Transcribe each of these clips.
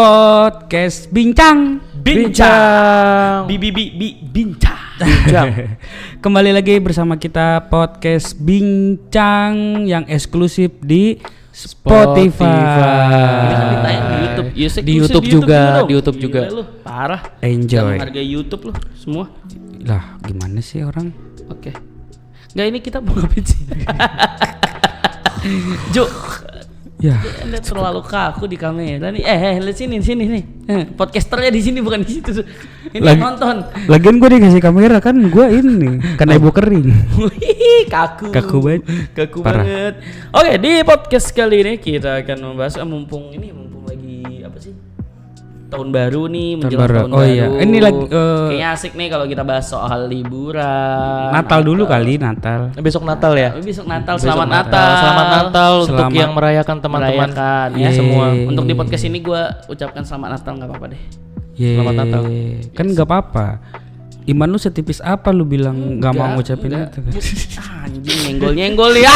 Podcast Bincang. Bincang. Kembali lagi bersama kita podcast Bincang yang eksklusif di Spotify. Di YouTube juga. Parah. Enjoy. Harga YouTube loh semua. Lah, gimana sih orang? Oke. Enggak, ini kita mau ngapain sih? Jo. Ya. Anda terlalu kaku di kamera nih. Lihat sini nih. Podcasternya di sini bukan di situ. Ini nonton. Lagian gue dikasih kamera kan, gue ini karena ibu kering. Kaku banget. Banget. Oke, di podcast kali ini kita akan membahas mumpung lagi apa sih? Tahun baru nih, menjelang tahun baru. Iya. Ini lagi kayaknya asik nih kalau kita bahas soal liburan. Natal dulu kali, Natal. Besok Natal ya. Besok Natal. Selamat Natal untuk yang merayakan teman-teman ya semua. Untuk di podcast ini gue ucapkan selamat Natal, nggak apa-apa deh. Selamat Natal. Kan nggak apa-apa. Iman lu setipis apa lu bilang nggak mau ngucapin itu? Anjing, nyenggol ya.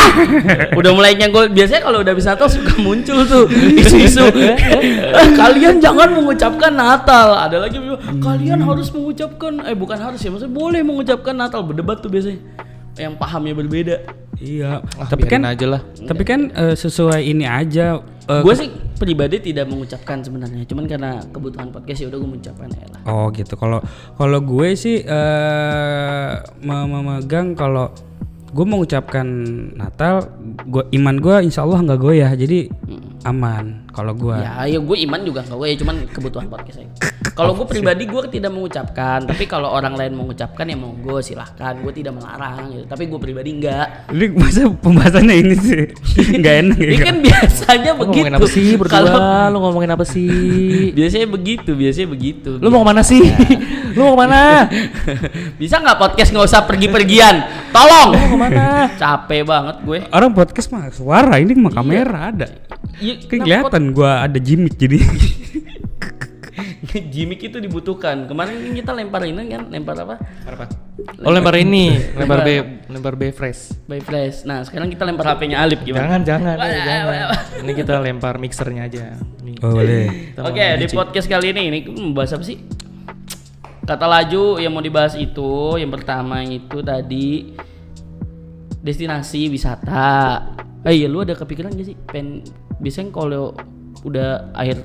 Udah mulai nyenggol. Biasanya kalau udah habis Natal suka muncul tuh isu-isu. Kalian jangan mengucapkan Natal. Ada lagi kalian harus mengucapkan. Bukan harus ya, maksudnya boleh mengucapkan Natal. Berdebat tuh biasanya. Yang pahamnya berbeda. Iya. Tapi kan aja lah. Tapi kan sesuai ini aja. Gue sih pribadi tidak mengucapkan sebenarnya. Cuman karena kebutuhan podcast ya udah gue mengucapkan ya lah. Oh gitu. Kalau gue sih memegang kalau gue mengucapkan Natal, iman gue insya Allah nggak goyah, jadi aman. Kalau gue ya gue iman juga nggak goyah, cuman kebutuhan podcast aja. Kalau gue pribadi gue tidak mengucapkan, tapi kalau orang lain mengucapkan ya monggo silahkan, gue tidak melarang gitu. Tapi gue pribadi enggak. Ini masa pembahasannya ini sih nggak enak. Ini kan biasanya begitu. Ngomongin apa sih berdua? Lu ngomongin apa sih? Biasanya begitu. Lu mau kemana sih? Lu mau kemana? Bisa nggak podcast nggak usah pergi-pergian? Tolong. Lu mau kemana? Capek banget gue. Orang podcast mah suara, ini mah kamera ada. Iya, kelihatan gue ada gimmick jadi. Gimmick itu dibutuhkan. Kemarin kita lempar ini kan, lempar apa? Lempar ini, lempar Bfresh. Bfresh. Nah, sekarang kita lempar HP-nya Alip gimana? Jangan. Ini kita lempar mixernya aja. Nih. Oh, boleh. Oke, di podcast kali ini membahas apa sih? Kata laju yang mau dibahas itu, yang pertama itu tadi destinasi wisata. Iya, lu ada kepikiran gak sih? Biasanya kalau udah akhir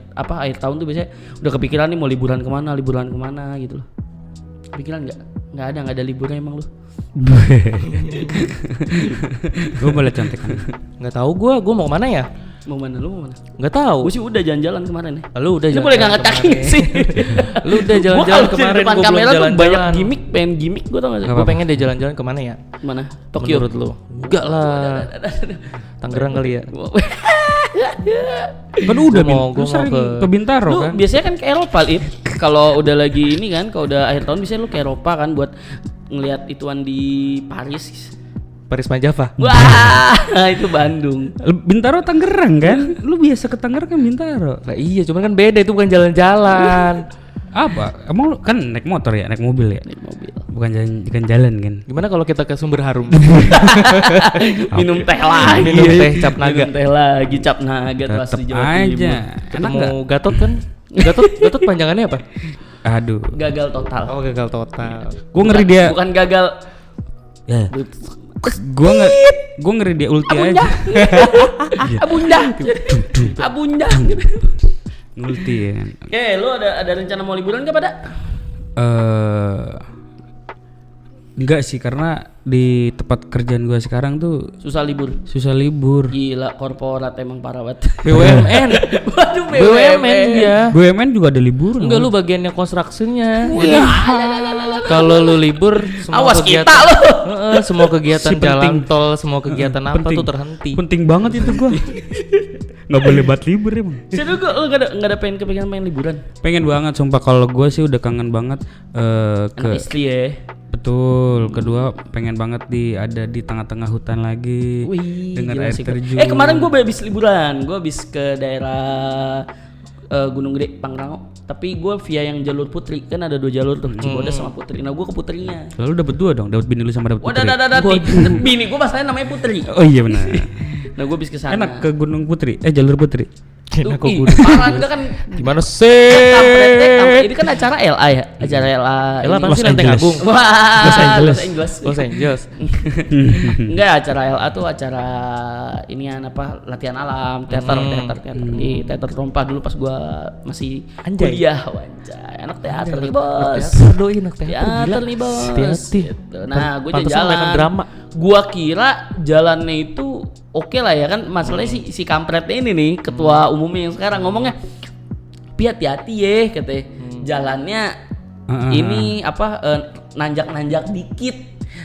tahun tuh biasanya udah kepikiran nih mau liburan kemana gitu loh. Kepikiran nggak ada liburnya emang lu? Gue boleh contekan. Nggak tahu gue mau kemana ya? Lu mau mana? Nggak tahu. Gue sih udah jalan-jalan kemarin ya. Lu udah jalan. Lu boleh nggak ngetakin sih? Lu udah jalan-jalan kemarin. Depan Gua kamera belum tuh banyak gimmick gue tau nggak sih? Gue pengen deh jalan-jalan kemana ya? Mana? Tokyo. Menurut lu? Enggak lah. Tangerang kali ya. Kan udah gue mau ke Bintaro lu kan. Biasanya kan ke Eropa Lip. Kalau udah lagi ini kan, kalau udah akhir tahun biasanya lu ke Eropa kan buat ngelihat ituan di Paris Manjava. Wah, itu Bandung. Bintaro Tangerang kan? Lu biasa ke Tangerang kan Bintaro. Nah, iya, cuman kan beda, itu bukan jalan-jalan. Apa? Emang lu kan naik motor ya, naik mobil ya? Naik mobil. Bukan jalan kan? Gimana kalau kita ke Sumber Harum? Minum teh lagi. Minum teh cap naga. Minum teh lagi cap naga tuh asli Jawa Timur. Aja. Ketemu Gatot kan? Gatot panjangannya apa? Aduh. Gagal total. Oh, gagal total. Gue ngeri dia. Bukan gagal. Ya. Gue ngeri dia ulti aja. Abunda. Ulti ya kan. Oke, lu ada rencana mau liburan enggak pada? Enggak sih, karena di tempat kerjaan gue sekarang tuh Susah libur. Gila, korporat emang parah banget. BUMN. Waduh, BUMN dia. BUMN juga ada libur. Enggak, lu bagiannya konstruksinya. Kalau lu libur, semua awas kegiatan, kita lu. Semua kegiatan Si jalan tol, semua kegiatan apa tuh terhenti. Penting banget itu gue. Nggak boleh buat libur emang. Lu nggak ada kepengen main liburan? Pengen banget, sumpah. Kalau gue sih udah kangen banget ke istri ya. Betul. Kedua pengen banget ada di tengah-tengah hutan lagi. Wih, dengan air terjun. Kemarin gue habis liburan. Gue habis ke daerah Gunung Gede, Pangrango. Tapi gue via yang jalur Putri, kan ada 2 jalur tuh, Cibodas sama Putri. Nah gue ke Putrinya. Lalu dapat 2 dong, dapat bini lu sama dapat Putri. Bini gue masalahnya namanya Putri. Oh iya benar. Nah gue habis ke sana. Enak ke Gunung Putri, jalur Putri. Bikin aku Ih, bunuh. parah enggak kan. Gimana Kampretnya, sih? ini kan acara LA ya, acara LA. Ella ini. apa sih Los Lenteng Angeles. Agung? Wah, Los Angeles. Los Angeles. Enggak, acara LA tuh acara inian apa latihan alam, teater di teater Rompah dulu pas gua masih Anjay. kuliah, wanjay. Anak teater nih, Bos. Teater doi, anak teater, Teater gila. nih, Bos. Hati-hati. Gitu. Nah, gua Pantesan jalan mainan drama. Gua kira jalannya itu oke lah ya kan, masalahnya si kampretnya ini nih, ketua umumnya yang sekarang ngomongnya, "Pi, hati-hati ya," katanya. Jalannya ini apa nanjak-nanjak dikit.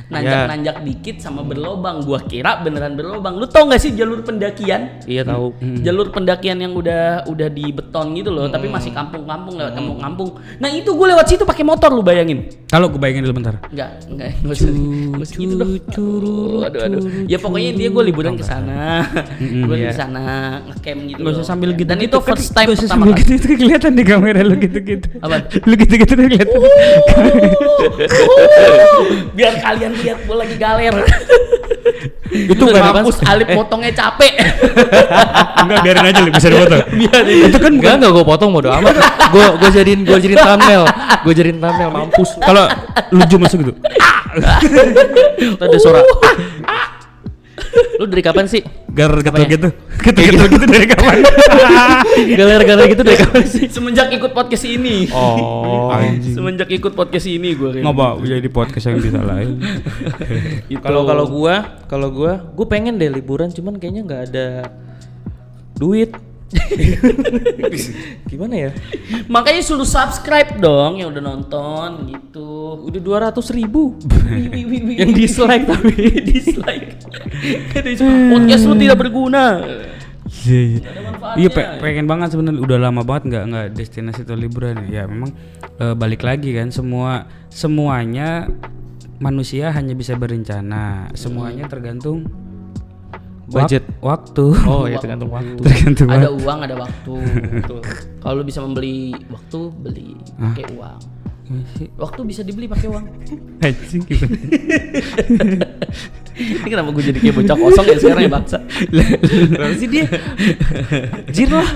Nanjak dikit sama berlobang. Gua kira beneran berlobang. Lu tau gak sih jalur pendakian? Iya tahu. Jalur pendakian yang udah di beton gitu loh, tapi masih kampung-kampung, lewat kampung-kampung. Nah, itu gue lewat situ pakai motor, lu bayangin. Kalau gue bayangin dulu bentar. Enggak usah gitu dong. Aduh. Ya pokoknya dia gue liburan ke sana. Gue di sana ngecamp gitu. Gak usah loh. sambil gitu. Dan itu first time Gak usah pertama sambil kali. gitu itu kelihatan di kamera lu gitu-gitu. Apa? Lu gitu-gitu tuh kelihatan. Biar kalian lihat gue lagi galer. Itu Terus nggak ada mampus Alip potongnya capek. Enggak, biarin aja lu bisa dipotong. Itu kan bukan Enggak gue potong bodo amat. Gue jadiin thumbnail. Gue jadiin thumbnail mampus. kalau lucu masuk gitu. Ada suara. Lu dari kapan sih? Gatel gitu. Gatel gitu dari kapan? Galer-galer gitu dari kapan sih? Semenjak ikut podcast ini. Oh. Anjing. Semenjak ikut podcast ini gue. Ngapa jadi podcast yang disalahin? Kalau gua pengen deh liburan, cuman kayaknya nggak ada duit. Gimana ya? Makanya suruh subscribe dong yang udah nonton gitu. Udah 200.000 Yang yang dislike tapi dislike. Podcast lu tidak berguna. Iya pengen banget sebenarnya, udah lama banget nggak destinasi atau liburan ya. Memang balik lagi kan, semuanya manusia hanya bisa berencana, semuanya tergantung budget. waktu. Oh ya tergantung waktu. Tergantung Ada waktu. uang, ada waktu. Kalau lu bisa membeli waktu, beli pakai uang. Waktu bisa dibeli pakai uang. Anjing gitu. Ini kenapa gue jadi kayak bocah kosong ya sekarang ya bangsa? Berarti sih dia jir lah.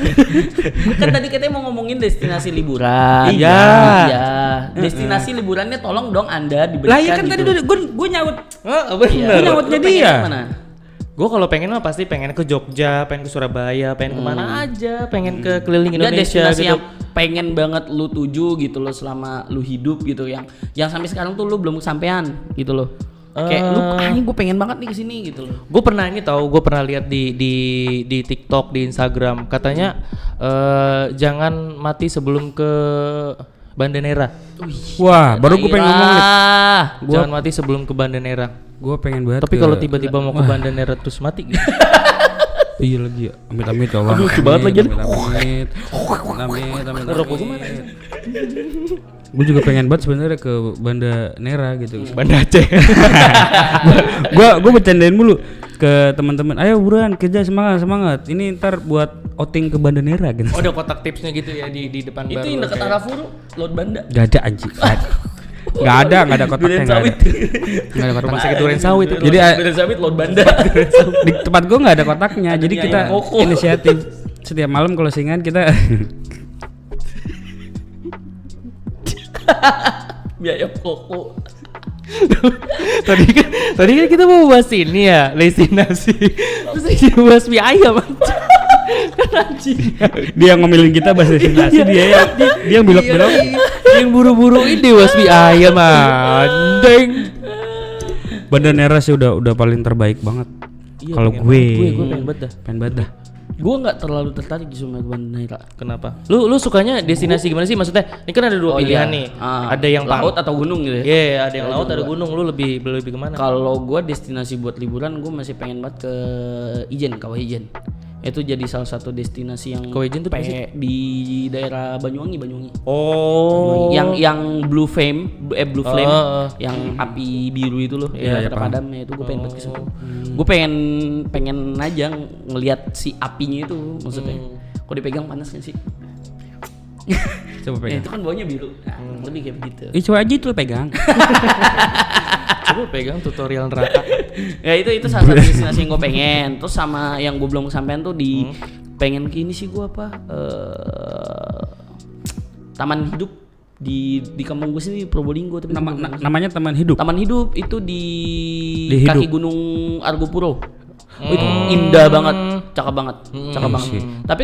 Kan tadi katanya mau ngomongin destinasi liburan. Iya. Iya. Destinasi liburannya tolong dong Anda diberikan. Lah iya kan tadi gitu. gue nyaut. Oh, Iya. bener. Nyautnya Lu pengen dia. kemana? Gue kalau pengen mah pasti pengen ke Jogja, pengen ke Surabaya, pengen kemana aja, pengen ke keliling Enggak, Indonesia destinasi gitu. yang pengen banget lu tuju gitu loh selama lu hidup gitu, yang sampai sekarang tuh lu belum kesampaian gitu loh. Kayak lu anjing gue pengen banget nih kesini gitu loh. Gue pernah gue pernah lihat di TikTok, di Instagram, katanya jangan mati sebelum ke Banda Nera. Wah, baru gue pengen ngomong nih. Jangan mati sebelum ke Banda Nera. Gue pengen banget. Tapi kalau tiba-tiba mau ke Banda Nera terus mati gitu. Iya lagi ya. Amit-amit ya Allah. Lucu banget lagi. Amit. Gue juga pengen banget sebenarnya ke Banda Nera gitu. Banda Aceh. Gue bercandain mulu ke teman-teman. Ayo buruan kerja, semangat. Ini ntar buat outing ke Banda Nera gitu. Oh, ada kotak tipsnya gitu ya di depan bar. Itu yang dekat Arafuru, Laut Banda. Gak ada anjing. Gak ada kotaknya, nggak ada. Nggak ada kotaknya. sakit durian sawit itu. Jadi Durian sawit Laut Banda. di tempat gue nggak ada kotaknya. Jadi mie kita ayam koko. inisiatif setiap malam kalau singan kita Biaya koko. tadi kan kita mau bahas ini ya, destinasi. Terus dia bahas mie ayam aja. Kan anjing. dia ngomelin kita bahas destinasi, dia yang belok-belok. Yang buru-buru ini bahas mie ayam anjing. Banda Nera sih udah paling terbaik banget. Iya, Kalau pengen gue pengen banget dah. Gue nggak terlalu tertarik sama ke Banda Nera. Kenapa? Lu sukanya destinasi gimana sih? Maksudnya ini kan ada dua pilihan nih. Ada yang laut atau gunung gitu ya. Iya, ada yang laut, ada gunung. Lu lebih kemana? Kalau gue destinasi buat liburan, gue masih pengen banget ke Ijen, Kawah Ijen. Itu jadi salah satu destinasi yang Kawah Ijen tuh di daerah Banyuwangi. Oh. Yang Blue Flame, yang api biru itu loh, Iya, yang paham. padamnya itu gue pengen banget ke situ. Gue pengen aja ngelihat si apinya itu, maksudnya. Kok dipegang panas kan sih? Coba Ya, pegang. itu kan baunya biru. Nah, lebih kayak begitu. Coba aja itu lo pegang. Coba pegang tutorial neraka. Ya itu salah satu destinasi yang gue pengen. Terus sama yang gue belum kesampaian tuh di pengen ke ini sih gua apa? Taman hidup di kampung gue sini Probolinggo tapi Namanya Taman Hidup. Taman hidup itu di Hidup. kaki Gunung Argopuro. Oh, itu indah banget, cakep banget, cakep banget. Tapi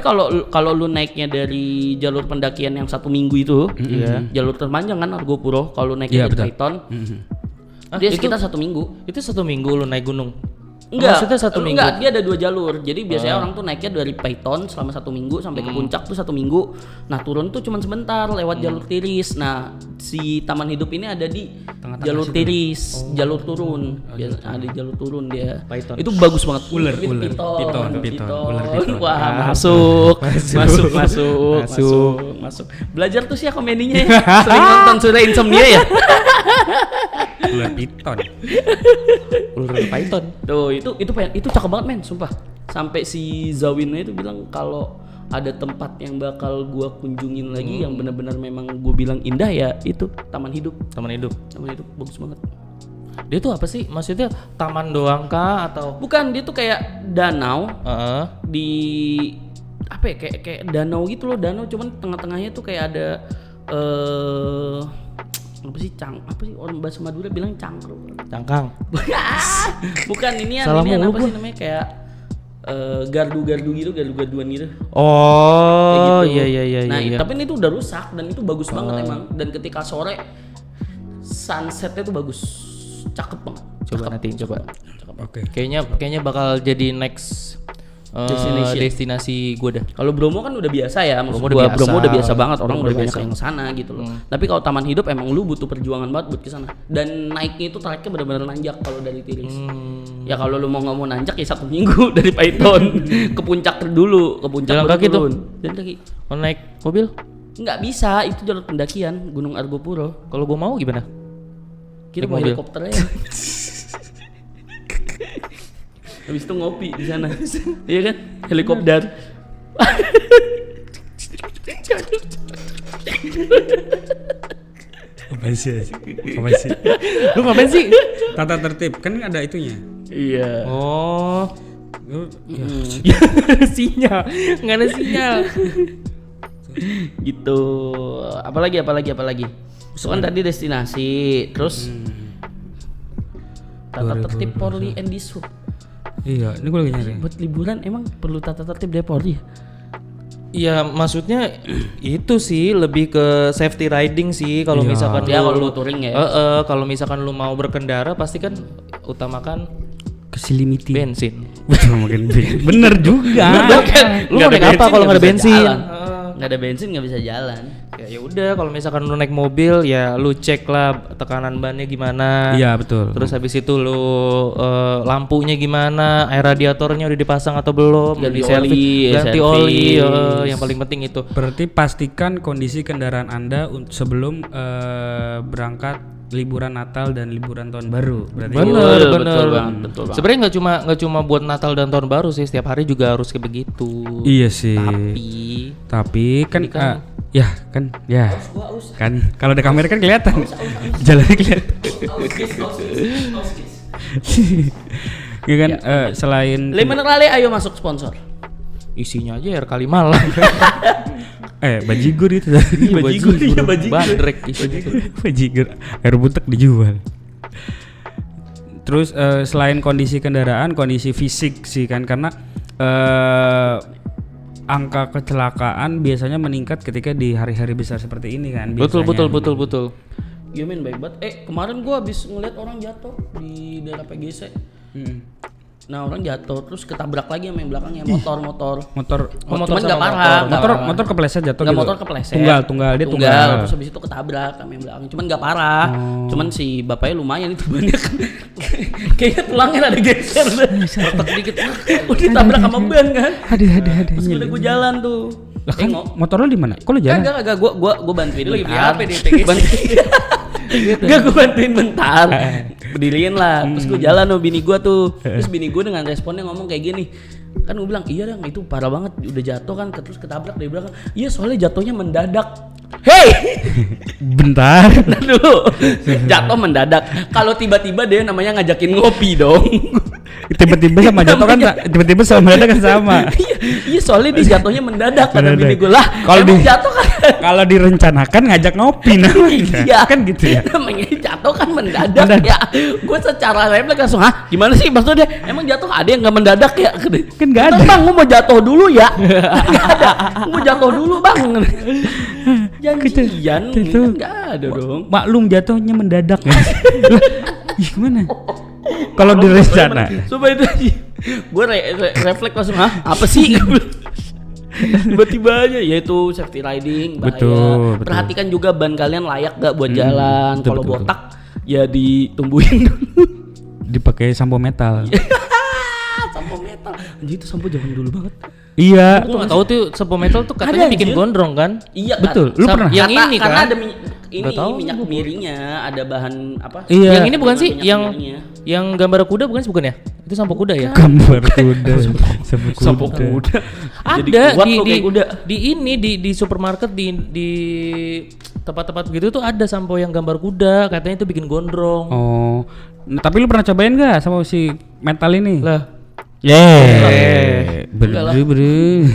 kalau lu naiknya dari jalur pendakian yang 1 minggu itu, jalur terpanjang kan Argopuro. Kalau naiknya dari Python, dia sekitar 1 minggu. Itu 1 minggu lu naik gunung? Enggak, Maksudnya 1 minggu? Enggak, dia ada 2 jalur. Jadi biasanya orang tuh naiknya dari Python selama 1 minggu sampai ke puncak tuh 1 minggu. Nah turun tuh cuma sebentar lewat jalur tiris. Nah si Taman Hidup ini ada di jalur tiris, jalur turun. Ada jalur turun dia. Python. Itu bagus banget. Ular. Piton. Ular piton. Wah masuk. Belajar tuh sih ya komedinya ya. Sering nonton Surya Insomnia ya. Ular piton. Ular Python. Tuh itu cakep banget men, sumpah. Sampai si Zawinnya itu bilang kalau ada tempat yang bakal gua kunjungin lagi yang benar-benar memang gua bilang indah ya itu Taman Hidup. Taman hidup. Taman Hidup bagus banget. Dia tuh apa sih? Maksudnya taman doang kah atau? Bukan, dia tuh kayak danau Heeh. di apa ya kayak danau gitu loh, danau cuman tengah-tengahnya tuh kayak ada apa sih orang bahasa Madura bilang cangkruk. Cangkang. Bukan inian Salah apa mulu sih namanya kayak gardu-garduan gitu. Oh, Kayak gitu. iya. Nah, iya. tapi ini tuh udah rusak dan itu bagus banget emang. Dan ketika sore sunsetnya tuh bagus, cakep banget. Coba nanti coba. Oke. Kayaknya bakal jadi next destinasi gue dah. Kalau Bromo kan udah biasa ya, maksud Bromo udah gua biasa. Bromo udah biasa banget, orang Bromo udah udah banyak biasa. yang kesana gitu loh. Tapi kalau Taman Hidup emang lu butuh perjuangan banget buat kesana. Dan naiknya itu tracknya benar-benar nanjak kalau dari Tiris. Ya kalau lu nggak mau nanjak ya 1 minggu dari Python ke puncak dulu, ke puncak Jalan baru kaki tuh? turun. Jalan kaki. Mau naik mobil? Nggak bisa, itu jalur pendakian Gunung Argopuro. Kalau gue mau gimana? Kita Naik mau mobil. helikopter aja. Habis itu ngopi di sana. Iya kan? Helikopter. Apa sih? Lu ngapain sih? Tata tertib kan ada itunya. Iya. Oh, Ya, sinyal, nggak ada sinyal. Gitu. Apalagi. Itu kan tadi destinasi, terus tata tertib Polri and Dishub. iya, ini gue lagi nyari. Buat liburan emang perlu tata tertib dari Polri ya? Ya maksudnya itu sih lebih ke safety riding sih kalau Iya. misalkan Ya kalau lu touring ya. kalau misalkan lu mau berkendara pasti kan utamakan Kesilimiti. bensin. Betul makin bener juga. Lu mau naik apa kalau nggak ada bensin? Nggak ada bensin nggak bisa jalan. Ya udah kalau misalkan lu naik mobil ya lu cek lah tekanan bannya gimana. Iya betul. Terus habis itu lu lampunya gimana, air radiatornya udah dipasang atau belum, Ganti diservis, oli, ganti servis. oli, yang paling penting itu. Berarti pastikan kondisi kendaraan Anda sebelum berangkat liburan Natal dan liburan Tahun Baru. Berarti Bener. Betul banget. Sebenarnya nggak cuma buat Natal dan Tahun Baru sih, setiap hari juga harus kayak begitu. iya sih. Tapi kan kan kalau ada kamera kan kelihatan. Jalannya kelihatan. Ya kan selain Le Minerale ayo masuk sponsor. isinya aja air Kalimalang. bajigur itu. Bajigur, iya, bajigur. Bandrek isinya tuh. Bajigur air butek dijual. Terus selain kondisi kendaraan, kondisi fisik sih kan karena angka kecelakaan biasanya meningkat ketika di hari-hari besar seperti ini kan. Betul. Iya men baik banget. Kemarin gua habis ngeliat orang jatuh di daerah PGC. Nah orang jatuh terus ketabrak lagi sama yang belakangnya motor. Cuman nggak parah. Motor kepleset jatuh Nggak gitu. motor kepleset. Tunggal dia tunggal. Terus habis itu ketabrak sama yang belakang. Cuman nggak parah. Cuman si bapaknya lumayan itu banyak. Kayaknya tulangnya ada geser. Retak dikit. Udah ditabrak sama ban kan. Ada. Terus gue jalan tuh. Lah kan motor lo di mana? Kok lo jalan? Kagak, gua bantuin Lagi bentar. apa di PGC? Gak, gue bantuin bentar. Berdiriin lah. Terus gue jalan sama bini gue tuh. Terus bini gue dengan responnya ngomong kayak gini. Kan gue bilang, iya Dang itu parah banget. Udah jatuh kan, terus ketabrak dari belakang. Iya soalnya jatuhnya mendadak. Hey! Bentar. Ntar dulu. Jatuh mendadak. Kalau tiba-tiba dia namanya ngajakin ngopi dong. tiba-tiba sama jatuh kan tiba-tiba sama mendadak kan sama. Iya soalnya dia jatuhnya mendadak kata Mendadak. bini gue lah. Kalau Emang di- jatuh kan Kalau direncanakan ngajak ngopi namanya. iya Kan gitu ya. namanya jatuh kan mendadak ya. Gue secara refleks langsung gimana sih maksudnya emang jatuh ada yang nggak mendadak ya? Kan nggak ada. Bang, gue mau jatuh dulu ya. Nggak ada. Gue mau jatuh dulu bang. Janjian Itu. kan nggak ada dong. Maklum jatuhnya mendadak ya. Lah, gimana? Kalau direncana. Coba itu aja. Gue refleks langsung apa sih? Tiba-tiba aja yaitu safety riding bahaya. Betul. Perhatikan juga ban kalian layak gak buat jalan. betul, Kalau betul, botak ya ditumbuhin dulu. Dipakai sampo metal. Sampo metal. Anjir itu sampo zaman dulu banget. Iya. Gue nggak tahu tuh sampo metal tuh katanya Ada, bikin anjir. gondrong kan? Iya Betul. Lu pernah? Yang ini karena kan? ada ini Nggak tahu. minyak kemirinya, ada bahan apa? Iya. Yang ini bukan sih? Minyak Yang kemirinya. yang gambar kuda bukan sih, bukan ya? Itu sampo kuda ya? Gambar kuda. Sampo kuda. Jadi Ada kuat di lo kayak kuda. di ini di supermarket di tempat-tempat gitu tuh ada sampo yang gambar kuda, katanya itu bikin gondrong. Oh. Nah, tapi lu pernah cobain nggak sama si metal ini? Lah, Bere.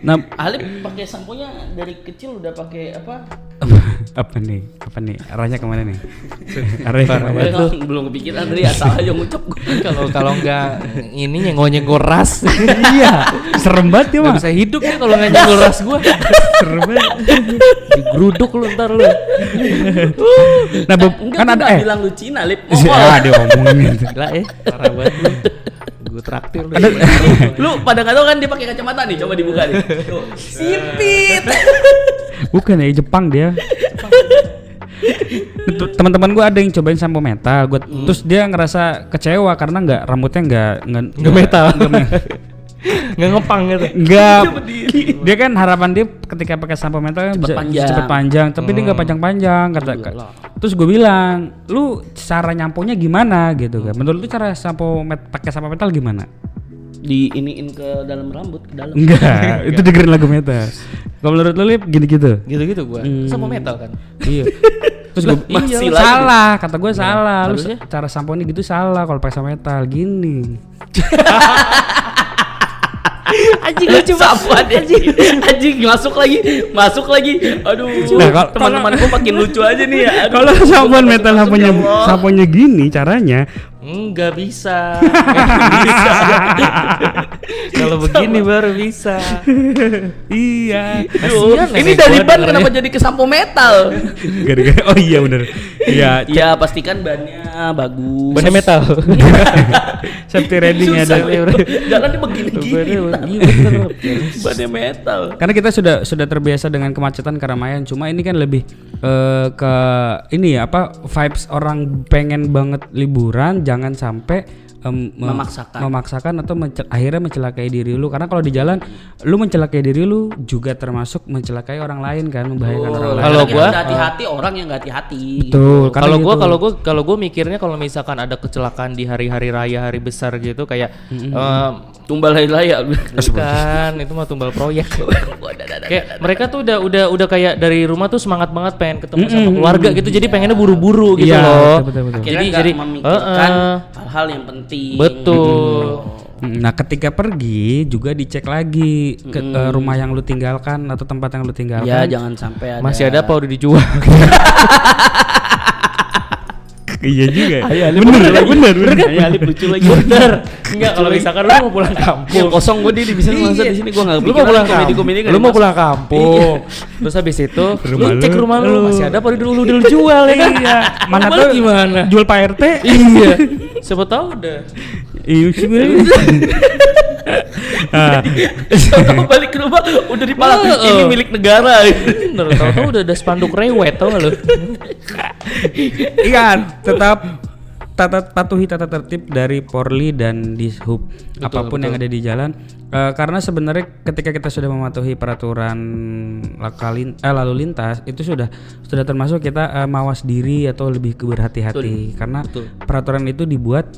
Nah, Alip pakai samponya dari kecil udah pakai apa? apa nih? Arahnya kemana nih? Arahnya kemana? Belum kepikiran tadi asal aja ngucap gue. kalau nggak ini nyenggol ras. Iya, serem banget ya, Gak Mak. bisa hidup ya kalau nggak nyenggol ras gua. Serem banget. Digeruduk lu ntar lu. Nah, Enggak, kan ada bilang lu Cina, Lip. Ah, dia ngomongin gitu. Gila parah banget lu. Gue traktir lu. Lu pada nggak tahu kan dia pakai kacamata nih, coba dibuka nih. Tuh, sipit. Bukan ya, Jepang dia. Teman-teman gue ada yang cobain sampo metal, terus dia ngerasa kecewa karena rambutnya nggak metal. Nggak ngepang gitu. Nggak. Dia berdiri. Dia kan harapan dia ketika pakai sampo metal kan bisa panjang. cepet panjang, tapi dia nggak panjang-panjang kata. Terus gue bilang, lu cara nyamponya gimana gitu kan? Menurut lu cara pakai sampo metal gimana? Di iniin ke dalam rambut, ke dalam. Enggak, itu dengerin lagu metal. Kalau menurut lu Lip, gini-gitu. Gitu-gitu gua. Sampo metal kan. Iya. Terus gue masih lagi salah, kata gue salah. Lu harusnya? cara sampo ini gitu salah kalau pakai sampo metal gini. Anjing lucu banget anjing masuk lagi aduh Nah, teman-teman gue makin lucu aja nih ya. Aduh. Kalau sampo metal Masuk, ya Allah. samponya gini caranya. Nggak bisa. Kalau begini baru bisa. Iya. Aduh, Kasian ini nenek dari gua ban dengernya. kenapa jadi ke sampo metal? Gara-gara oh iya bener. Iya, Iya pastikan bannya bagus. Bannya metal. safety riding ada. Susah, jalannya begini-gini. Bannya metal. Karena kita sudah terbiasa dengan kemacetan keramaian, cuma ini kan lebih ke ini ya, apa vibes orang pengen banget liburan, jangan sampai memaksakan atau akhirnya mencelakai diri lu, karena kalau di jalan lu mencelakai diri lu juga termasuk mencelakai orang lain kan, membahayakan orang lain. Kalau gua hati-hati orang yang nggak hati-hati. Betul. Kalau gua mikirnya kalau misalkan ada kecelakaan di hari-hari raya, hari besar gitu kayak Tumbal hari raya. bukan, itu mah tumbal proyek. Kayak mereka tuh udah kayak dari rumah tuh semangat banget pengen ketemu sama keluarga gitu, jadi pengennya buru-buru gitu Iya, loh. betul. Akhirnya nggak memikirkan hal-hal yang penting. Betul. Nah, ketika pergi juga dicek lagi ke rumah yang lu tinggalkan atau tempat yang lu tinggalkan. Ya jangan sampai ada. Masih ada apa udah dijual? Iya juga. bener kan? Alip lucu lagi. Bener. Enggak, kalau misalkan lu mau pulang kampung. Yang kosong gue di bisa masa di sini gue nggak Lu mau pulang komedi-komedi kampung. Lu mau pulang kampung. Terus habis itu lu cek rumah lu masih ada apa udah lu jual ya kan? Iya. Mana Rumah tuh lu gimana? Jual Pak RT? Iya. Siapa tahu udah. Iya sih. Tahu balik ke rumah udah dipalak ini milik negara. Bener, tahu udah ada spanduk rewet tau gak lu? Iya, tetap patuhi tata tertib dari Polri dan Dishub apapun yang ada di jalan, karena sebenarnya ketika kita sudah mematuhi peraturan lalu lintas itu sudah termasuk kita mawas diri atau lebih berhati-hati, karena peraturan itu dibuat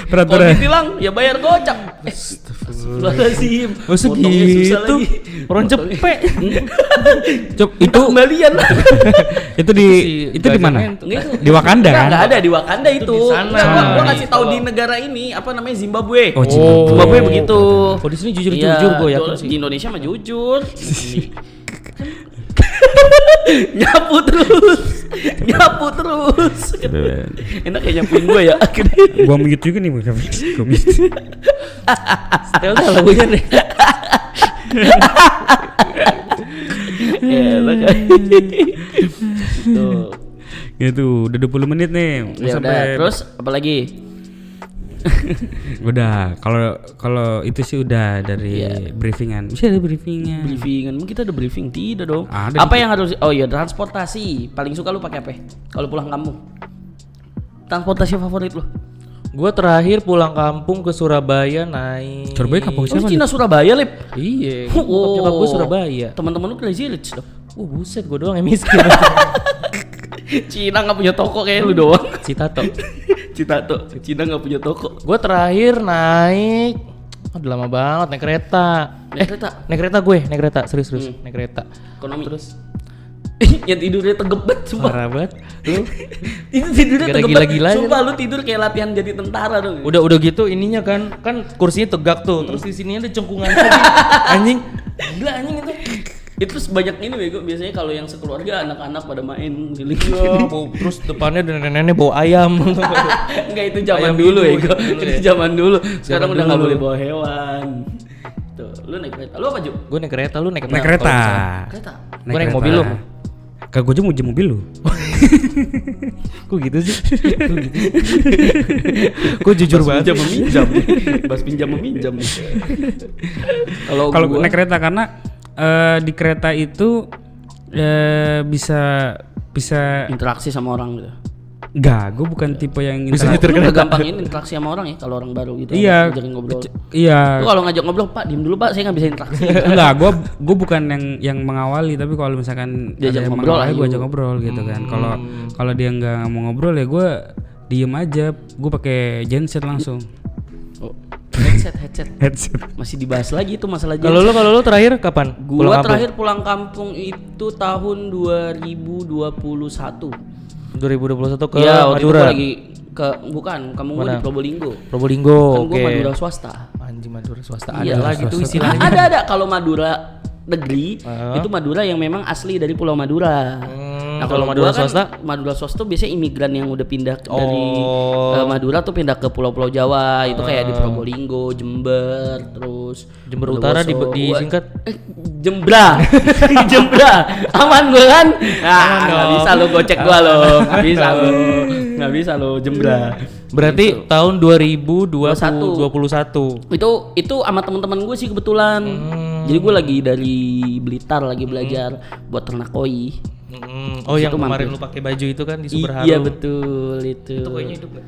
Kalau peraturan ditilang ya bayar gocap. Astagfirullahaladzim. Oh segitu. Orang cepet. Itu kembalian. itu di mana? Di Wakanda kan? Enggak ada di Wakanda itu. di sana. Nah, gua ngasih tahu di negara ini apa namanya Zimbabwe. Oh, Zimbabwe begitu. Oh di sini jujur Iya, gue yakin sih. Di Indonesia mah jujur. nyapu terus. Enak kayak nyapuin gue ya. Gua mikir juga nih bukan. Gua mikir. Udah lagunya deh. Enak. Tuh. Gitu, udah 20 menit nih. Ya udah, terus apa lagi? Udah, kalau itu sih udah dari briefingan. Bisa ada briefingan. Briefingan, kita ada briefing tidak dong. Ada Apa yang harus? Oh iya, transportasi. Paling suka lu pakai apa? Kalau pulang kampung. Transportasi favorit lu? Gue terakhir pulang kampung ke Surabaya naik. Surabaya kampung siapa? Cina Surabaya, Lip. Iya. Oh. Nyokap gue Surabaya. Teman-teman lu crazy rich dong. Buset gue doang yang miskin. Cina nggak punya toko kayak lu doang. Citato. Cina nggak punya toko. Gue terakhir naik. Udah lama banget naik kereta. Naik kereta serius. Naik kereta. Ekonomi. Terus yang tidurnya tegebet sumpah. parah banget. Lu Itu tidurnya Gara tegebet. gila-gilanya Sumpah lu tidur kayak latihan jadi tentara dong. udah gitu ininya kan kursinya tegak tuh. Terus di sininya ada cengkungan lagi. Anjing. Gila anjing itu. Itu sebanyak ini bego. Biasanya kalau yang sekeluarga anak-anak pada main keliling. Terus depannya ada nenek-nenek bawa ayam. Enggak, itu zaman Ayam dulu ya. hidup dulu Itu ya. zaman dulu. Sekarang Zaman udah nggak dulu. boleh bawa hewan. Tuh, lu naik kereta. Lu apa, Ju? Gue naik kereta, lu naik Naik kereta. Kereta. Gue naik mobil lu. Kagak gue mau mobil lu. Kok gitu sih? Gue jujur banget. Bas pinjam meminjam. Kalau gua naik kereta karena di kereta itu bisa interaksi sama orang gitu. enggak, gue bukan tipe yang Bisa interaksi. nyetir Lu kereta. nggak gampang ini interaksi sama orang ya kalau orang baru gitu. Iya. Ngajakin ngobrol. Iya. Lu kalau ngajak ngobrol, Pak, diem dulu, Pak, saya nggak bisa interaksi. Enggak, gue bukan yang mengawali, tapi kalau misalkan Diajak ada yang ngobrol, mengawali, gue ayo. ajak ngobrol gitu kan. Kalau dia nggak mau ngobrol ya gue diem aja, gue pakai genset langsung. Oh, headset. Headset. Masih dibahas lagi itu masalah Kalau lu terakhir kapan? Gua terakhir pulang kampung itu tahun 2021. 2021 ke Iya, waktu itu Madura. gua lagi kampung gua di Probolinggo. Probolinggo. Kan gua Oke. Madura swasta. Anjing Madura swasta. Iya, Ada lagi tuh istilahnya. Ada. Kalau Madura negeri itu Madura yang memang asli dari Pulau Madura. Nah, kalau gua Madura kan swasta? Madura swasta biasanya imigran yang udah pindah dari Madura tuh pindah ke pulau-pulau Jawa. Itu kayak di Probolinggo, Jember, terus Jember Utara Bondowoso. disingkat Jembra. Jembra. Aman gua kan? Nggak bisa lo gocek gua lo. Nggak bisa lo Jembra. berarti tahun 2021. Itu sama teman-teman gue sih kebetulan. Jadi gue lagi dari Blitar lagi belajar buat ternak koi. Oh yang Situ kemarin mampir. lu pakai baju itu kan di Superharo. Iya betul itu. Itu koinya hidup gak?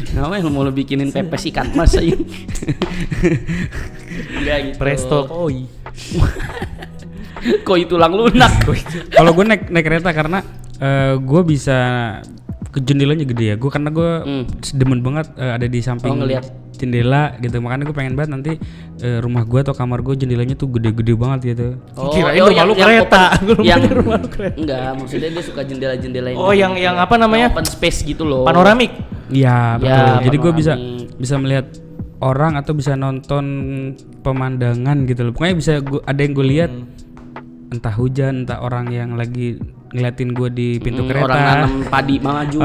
Ngapain lu mau lu bikinin pepes ikan mas aja. Enggak gitu. Presto koi. Koi tulang lunak. Kalau gue naik kereta karena gue bisa ke jendelanya gede ya. Gue karena gue demen banget ada di samping ngeliat. jendela gitu. Makanya gue pengen banget nanti rumah gue atau kamar gue jendelanya tuh gede-gede banget gitu. Kirain rumah lu kereta. Yang rumah lu kereta. Enggak, maksudnya dia suka jendela-jendela Oh yang apa namanya? open space gitu loh. Panoramik. Iya betul. Ya, Jadi gue panoramik. bisa melihat orang atau bisa nonton pemandangan gitu loh. Pokoknya bisa ada yang gue lihat entah hujan, entah orang yang lagi ngeliatin gue di pintu kereta. Orang nanam padi maju.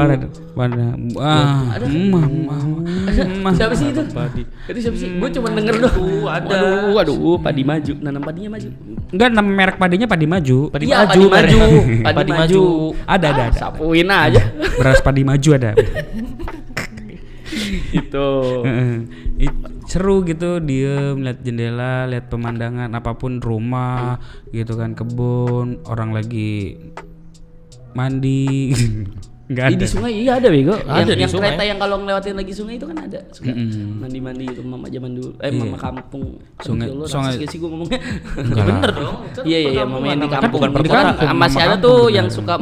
Siapa sih itu? Itu siapa sih? Gue cuma denger doang. Waduh, padi maju. Nanam padinya maju. Enggak, nama merek padinya Padi Maju. Iya, padi maju. Padi maju. Ada. Sapuin aja. Beras Padi Maju ada. Itu. Seru gitu, diem lihat jendela, lihat pemandangan apapun, rumah gitu kan, kebun, orang lagi mandi. Enggak ada. Di sungai iya ada bego. Ada di yang sungai. kereta yang kalau ngelewatin lagi sungai itu kan ada. Suka mandi-mandi itu mama zaman dulu. Mama kampung. Sungai- Aduh, lu sungai- rasis gak sih gue ngomongnya? Enggak Bener lah. dong. Iya mama yang di kampung. bukan Itu perkotaan. kan masih Mama ada kampung, tuh bener. yang suka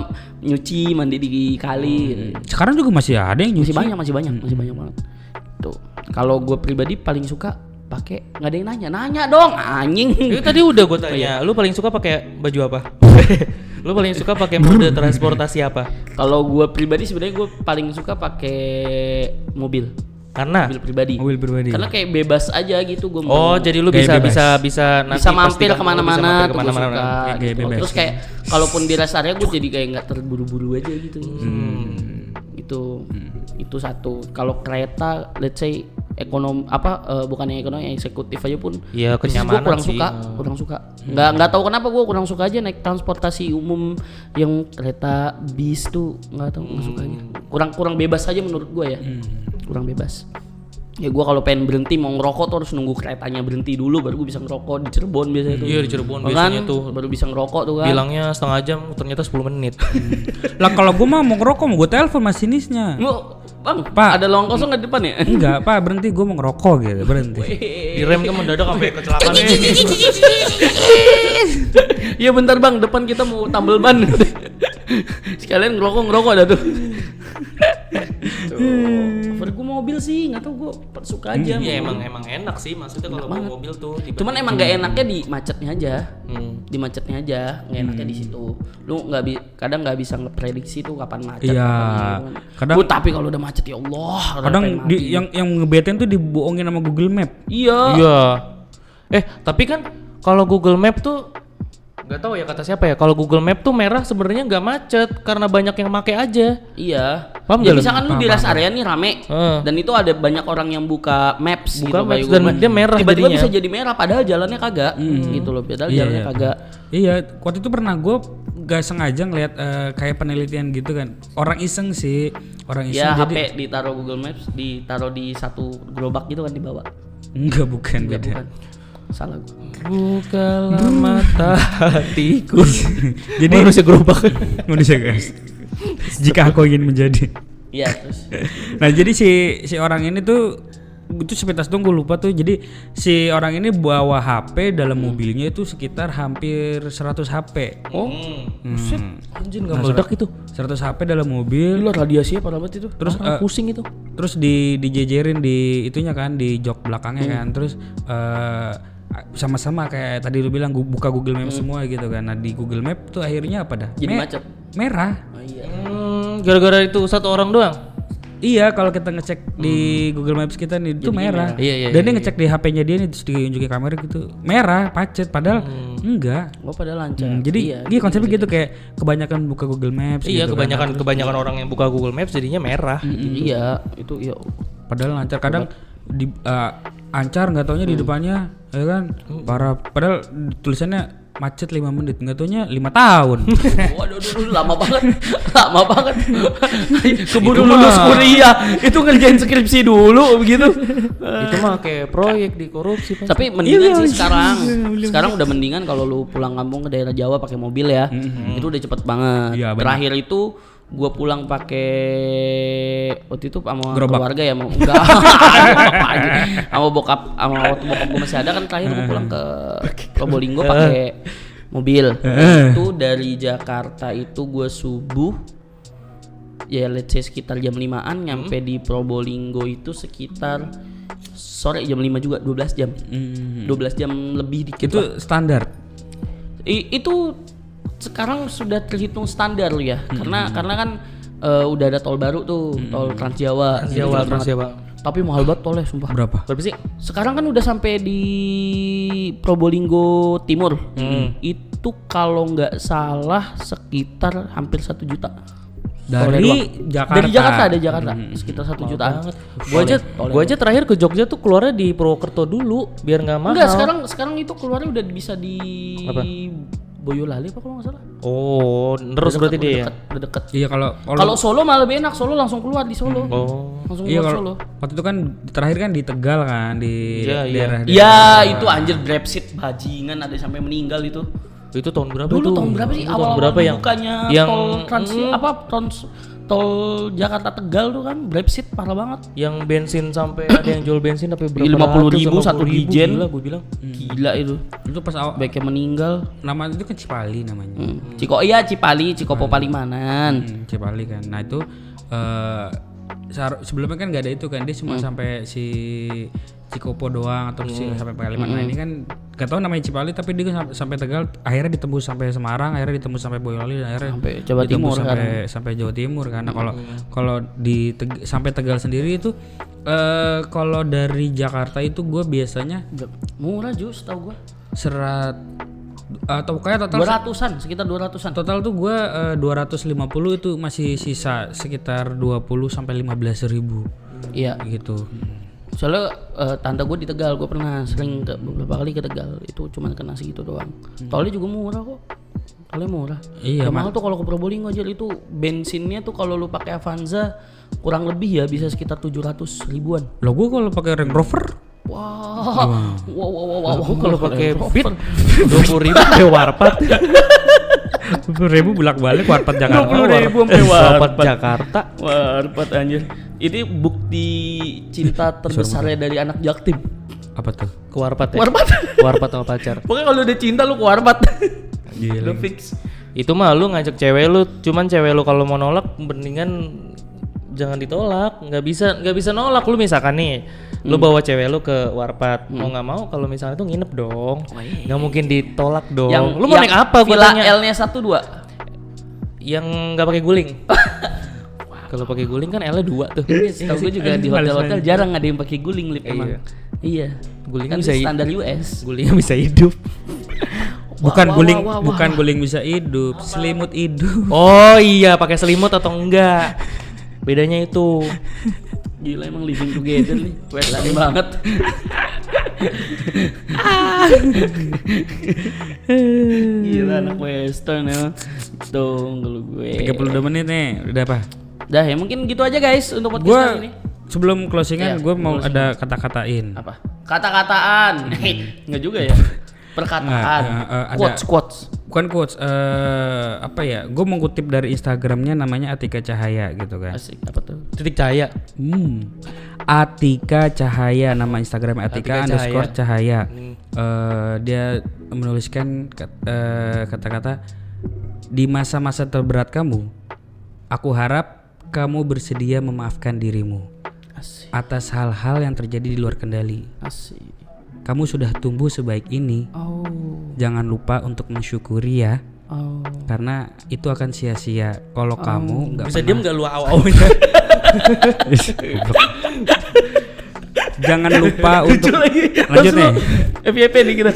nyuci mandi di kali. Sekarang juga masih ada yang nyuci. Masih banyak banget. Tuh. Kalau gue pribadi paling suka pakai nggak ada yang nanya dong anjing. Itu tadi udah gue tanya, lu paling suka pakai baju apa? Lu paling suka pakai mode transportasi apa? Kalau gue pribadi sebenarnya gue paling suka pakai mobil Karena pribadi. Mobil pribadi. Karena kayak bebas aja gitu gue. oh, jadi lu Gaya bisa bebas. nanti bisa pas mampir di- kemana-mana tuh gue kemana-mana. suka Kayak gaya gitu. bebas. Terus kayak kalaupun di rest area gue jadi kayak nggak terburu-buru aja gitu. Itu satu. Kalau kereta let's say bukannya ekonomi eksekutif aja pun Iya, bisnis kenyamanan gua sih. kurang suka nggak tahu kenapa gue kurang suka aja naik transportasi umum yang kereta bis tuh nggak tahu nggak suka aja kurang bebas aja menurut gue ya kurang bebas ya. Gue kalau pengen berhenti mau ngerokok tuh harus nunggu keretanya berhenti dulu baru gue bisa ngerokok di Cirebon biasanya tuh. Iya, di Cirebon Kan, biasanya tuh. baru bisa ngerokok tuh kan. Bilangnya setengah jam, ternyata 10 menit. Lah kalau gue mah mau ngerokok mau gue telepon masinisnya. Bang, Pak. ada lowong kosong nggak di depan ya? Enggak, Pak, berhenti gue mau ngerokok gitu, berhenti. Direm kan mendadak sampai kecelakaan. Iya bentar bang, depan kita mau tambal ban. Sekalian ngerokok dah tuh. Favorit gue mobil sih, nggak tahu gue suka aja. Iya mobil. emang enak sih, maksudnya kalau bawa mobil tuh. Cuman emang nggak enaknya di macetnya aja. Di macetnya aja, nggak enaknya di situ. Lu kadang nggak bisa ngeprediksi tuh kapan macet. Iya. Kadang. Kadang- Tapi kalau udah macet ya Allah. Kadang pengen mati. yang ngebetain tuh dibohongin sama Google Map. Iya. Iya. Tapi kan kalau Google Map tuh nggak tahu ya kata siapa ya. Kalau Google Map tuh merah sebenarnya nggak macet karena banyak yang make aja. Iya. Paham Ya nggak lu? misalkan lu di rest area nih rame dan itu ada banyak orang yang buka maps Buka gitu Maps kayak dan Google dia merah tiba-tiba jadinya. bisa jadi merah padahal jalannya kagak gitu loh. Padahal Iya, jalannya iya. kagak. Iya, waktu itu pernah gue gak sengaja ngeliat kayak penelitian gitu kan. Orang iseng sih, orang iseng Ya jadi HP ditaruh Google Maps, ditaruh di satu gerobak gitu kan dibawa. enggak bukan Enggak, beda. bukan. Salah gua. Bukalah mata hatiku. Jadi manusia gerobak. manusia guys. Jika aku ingin menjadi. Iya terus. Nah jadi si orang ini tuh itu sepintas dong gue lupa tuh. Jadi si orang ini bawa HP dalam mobilnya itu sekitar hampir 100 HP. Oh, Buset, anjir enggak meledak itu. 100 HP dalam mobil. gila radiasinya parah banget itu. Terus Pusing itu. terus dijejerin di itunya kan di jok belakangnya kan. Terus sama-sama kayak tadi lu bilang buka Google Maps semua gitu kan. Nah di Google Map tuh akhirnya apa dah? Jadi macet. Merah. Oh iya. Gara-gara itu satu orang doang. Iya, kalau kita ngecek di Google Maps kita nih itu merah. Iya, Dan dia ngecek di HP-nya dia nih terus diunjukin kamera gitu. Merah, pacet padahal enggak. Gua pada lancar. Jadi iya konsepnya gitu kayak kebanyakan buka Google Maps Iya, gitu kan. kebanyakan orang yang buka Google Maps jadinya merah. Iya, itu iya. Padahal lancar kadang di ancar nggak taunya di depannya ya kan. Parah padahal tulisannya macet 5 menit nggak taunya 5 tahun. Waduh, lama banget. Lama banget. Keburu lulus kuliah. Itu ngerjain skripsi dulu begitu. Itu mah kayak proyek di korupsi. Pak. Tapi mendingan sih sekarang. Sekarang udah mendingan kalau lu pulang kampung ke daerah Jawa pakai mobil ya. Itu udah cepet banget. Iya, bener. Terakhir itu gua pulang pakai waktu itu sama Gerobak. keluarga ya mau enggak sama bokap waktu bokap gua masih ada kan terakhir gua pulang ke Probolinggo pakai mobil. Itu dari Jakarta itu gua subuh ya let's say sekitar jam 5-an nyampe di Probolinggo itu sekitar sore jam 5 juga 12 jam. 12 jam lebih dikit lah. Itu standar. Itu sekarang sudah terhitung standar ya karena kan udah ada tol baru tuh tol Trans Jawa. Trans Jawa. Tapi mahal banget tolnya sumpah. Berapa? Berapa sih? Sekarang kan udah sampai di Probolinggo Timur. Itu kalau nggak salah sekitar hampir 1 juta. Dari Jakarta. Dari Jakarta ada Jakarta sekitar 1 jutaan. Gua aja terakhir ke Jogja tuh keluarnya di Purwokerto dulu biar nggak mahal. Enggak, sekarang itu keluarnya udah bisa di Apa? Boyolali apa kalau nggak salah. Oh, terus berarti dia ya. Udah deket. Iya Kalau Solo malah lebih enak, Solo langsung keluar di Solo. Oh. Langsung iya keluar kalau Solo. waktu itu kan terakhir kan di Tegal kan di Iya, iya. daerah. Ya itu anjir Brexit bajingan ada sampai meninggal itu. Itu tahun berapa Dulu tuh? tahun berapa sih Itu awal berapa yang bukanya yang tol Jakarta Tegal tuh kan Brexit parah banget. yang bensin sampai ada yang jual bensin sampai berapa 50.000 ratus, satu 50.000, dijen. gila gue bilang. Gila itu. Itu pas awal Baiknya meninggal. nama itu kan Cipali namanya. Cipali, Cikopo Palimanan. Cipali kan. Nah itu sebelumnya kan nggak ada itu kan dia cuma sampai si Cikopo doang atau sampai Palimanan. Nah, ini kan gak tahu namanya Cipali tapi dia sampai Tegal, akhirnya ditembus sampai Semarang, akhirnya ditembus sampai Boyolali, dan akhirnya Sampai Jawa Timur sampai Jawa Timur kan. Nah, kalau di sampai Tegal sendiri itu kalau dari Jakarta itu gue biasanya murah Jus tahu gua. atau kayak total 200-an, sekitar 200-an. total tuh gue 250 itu masih sisa sekitar 20 sampai 15 ribu Iya. gitu. Soalnya tante gue di Tegal, gue pernah sering beberapa kali ke Tegal, itu cuma kena segitu doang. Tolnya juga murah kok, tolnya murah. Iya, Gak mahal tuh kalau ke Probolinggo aja itu bensinnya tuh kalau lu pakai Avanza kurang lebih ya bisa sekitar 700 ribuan. Lo gue kalau pakai Range Rover Wah, Aku kalau pakai Fit 20.000 ke Warpat. 20.000 bolak-balik Warpat Jakarta. 20.000 sampai Warpat Jakarta. Warpat anjir. Ini bukti cinta terbesarnya dari anak Jaktim. Apa tuh? Ke Warpat ya. Warpat. Warpat sama pacar. Pokoknya kalau udah cinta lu ke Warpat. Gila. Lu fix. Itu mah lu ngajak cewek lu, cuman cewek lu kalau mau nolak mendingan jangan ditolak. Nggak bisa nolak. Lu misalkan nih, lu bawa cewek lu ke Warpat, mau nggak mau kalau misalnya itu nginep dong. Nggak mungkin ditolak dong. Lu mau naik apa? Gua Villa tanya. L-nya 1 2. Yang nggak pakai guling. Kalau pakai guling kan L-nya 2 tuh. Tahu gue juga di hotel-hotel jarang ada yang pakai guling lip emang. Iya. Gulingnya Kan bisa standar US. Gulingnya bisa hidup. Bukan guling bisa hidup, selimut hidup. Oh iya, pakai selimut atau enggak? Bedanya itu. Gila emang living together nih. Western banget. Gila anak western ya. Tuh kalau gue. 32 menit nih, udah apa? Dah ya mungkin gitu aja guys untuk podcast Gue kali ini. sebelum closingan Iya, gue mau ada kata-katain. Apa? Kata-kataan. Enggak juga ya. Perkataan. Nggak, Quotes. Bukan quotes, apa ya? Gue mengutip dari Instagramnya namanya Atika Cahaya gitu kan. Asik. Apa tuh? Titik cahaya. Atika Cahaya, nama Instagram Atika Atika Cahaya. Dia menuliskan kata-kata, di masa-masa terberat kamu, aku harap kamu bersedia memaafkan dirimu Asik. atas hal-hal yang terjadi di luar kendali. Asik. Kamu sudah tumbuh sebaik ini. Oh. Jangan lupa untuk mensyukuri ya, Oh. karena itu akan sia-sia kalau kamu nggak Bisa pernah. diem nggak lu au-aunya? Jangan lupa untuk lanjut nih. FYP nih kita.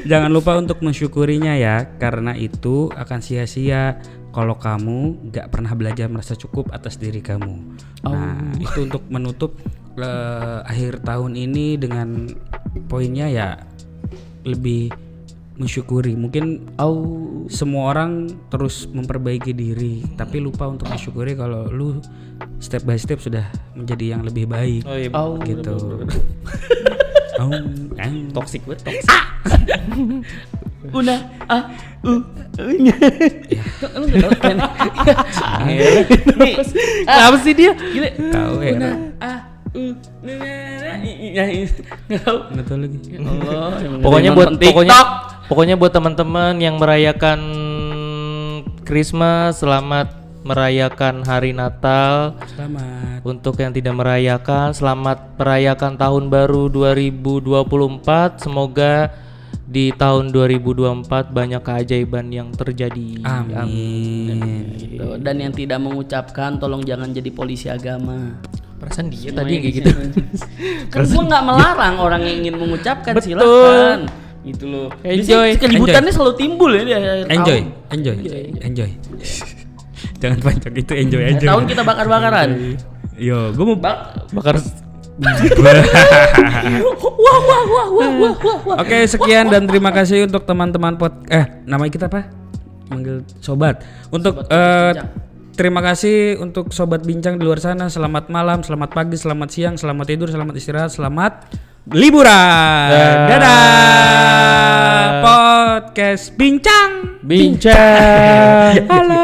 Jangan lupa untuk mensyukurinya ya, karena itu akan sia-sia kalau kamu nggak pernah belajar merasa cukup atas diri kamu. Nah, itu untuk menutup akhir tahun ini dengan poinnya ya lebih mensyukuri. Mungkin semua orang terus memperbaiki diri, tapi lupa untuk mensyukuri kalau lu step by step sudah menjadi yang lebih baik. Oh iya. Gitu. Toxic banget, toxic. Una Lu enggak tahu kan? Kenapa sih dia? Gila. Tahu ya. Enggak tahu. Nggak tahu lagi. Allah. Pokoknya buat teman-teman yang merayakan Christmas, selamat merayakan hari Natal. Selamat. Untuk yang tidak merayakan, selamat merayakan tahun baru 2024. Semoga di tahun 2024 banyak keajaiban yang terjadi. Amin. Dan yang tidak mengucapkan tolong jangan jadi polisi agama. Perasaan dia tadi kayak gitu. Kan gua nggak melarang orang yang ingin mengucapkan, Betul. silakan. Gitu loh. Enjoy. Biasanya keributannya selalu timbul ya di akhir Enjoy, tahun. enjoy. Jangan panjang itu, enjoy aja. Tahun kita bakar-bakaran. Yo, gue mau Bakar Wah. Oke, sekian dan terima kasih untuk teman-teman namanya kita apa? Manggil sobat. Untuk terima kasih untuk sobat bincang di luar sana. Selamat malam, selamat pagi, selamat siang, selamat tidur, selamat istirahat, selamat liburan. Dadah. Podcast bincang. bincang. Halo.